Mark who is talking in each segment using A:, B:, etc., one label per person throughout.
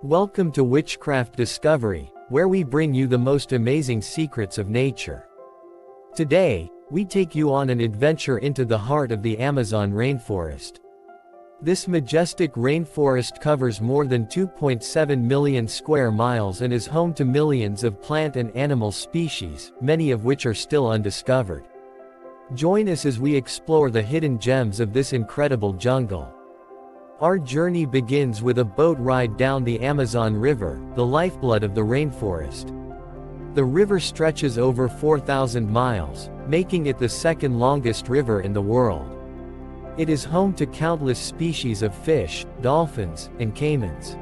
A: Welcome to Witchcraft Discovery, where we bring you the most amazing secrets of nature. Today, we take you on an adventure into the heart of the Amazon rainforest. This majestic rainforest covers more than 2.7 million square miles and is home to millions of plant and animal species, many of which are still undiscovered. Join us as we explore the hidden gems of this incredible jungle. Our journey begins with a boat ride down the Amazon River, the lifeblood of the rainforest. The river stretches over 4,000 miles, making it the second longest river in the world. It is home to countless species of fish, dolphins, and caimans.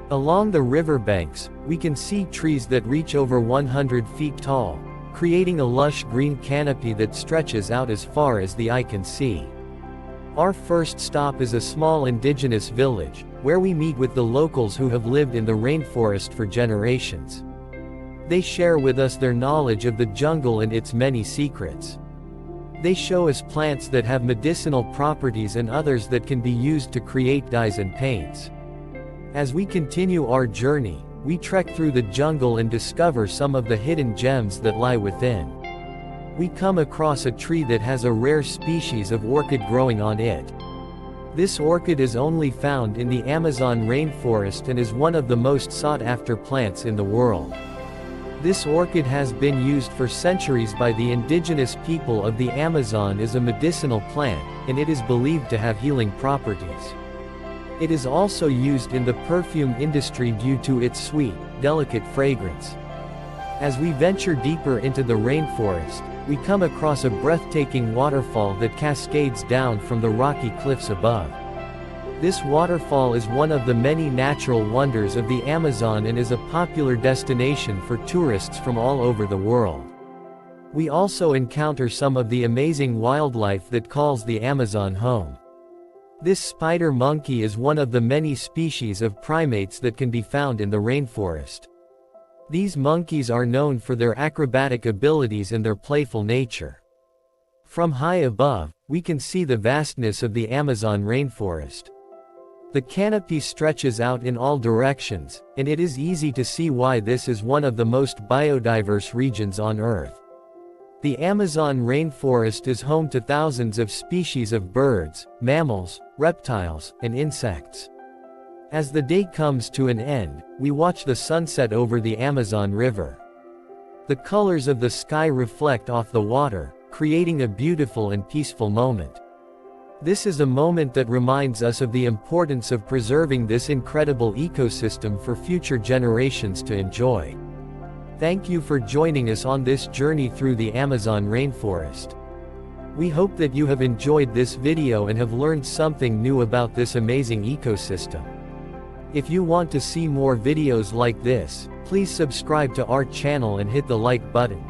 A: Along the riverbanks, we can see trees that reach over 100 feet tall, creating a lush green canopy that stretches out as far as the eye can see. Our first stop is a small indigenous village, where we meet with the locals who have lived in the rainforest for generations. They share with us their knowledge of the jungle and its many secrets. They show us plants that have medicinal properties and others that can be used to create dyes and paints. As we continue our journey, we trek through the jungle and discover some of the hidden gems that lie within. We come across a tree that has a rare species of orchid growing on it. This orchid is only found in the Amazon rainforest and is one of the most sought-after plants in the world. This orchid has been used for centuries by the indigenous people of the Amazon as a medicinal plant, and it is believed to have healing properties. It is also used in the perfume industry due to its sweet, delicate fragrance. As we venture deeper into the rainforest, we come across a breathtaking waterfall that cascades down from the rocky cliffs above. This waterfall is one of the many natural wonders of the Amazon and is a popular destination for tourists from all over the world. We also encounter some of the amazing wildlife that calls the Amazon home. This spider monkey is one of the many species of primates that can be found in the rainforest. These monkeys are known for their acrobatic abilities and their playful nature. From high above, we can see the vastness of the Amazon rainforest. The canopy stretches out in all directions, and it is easy to see why this is one of the most biodiverse regions on Earth. The Amazon rainforest is home to thousands of species of birds, mammals, reptiles, and insects. As the day comes to an end, we watch the sunset over the Amazon River. The colors of the sky reflect off the water, creating a beautiful and peaceful moment. This is a moment that reminds us of the importance of preserving this incredible ecosystem for future generations to enjoy. Thank you for joining us on this journey through the Amazon rainforest. We hope that you have enjoyed this video and have learned something new about this amazing ecosystem. If you want to see more videos like this, please subscribe to our channel and hit the like button.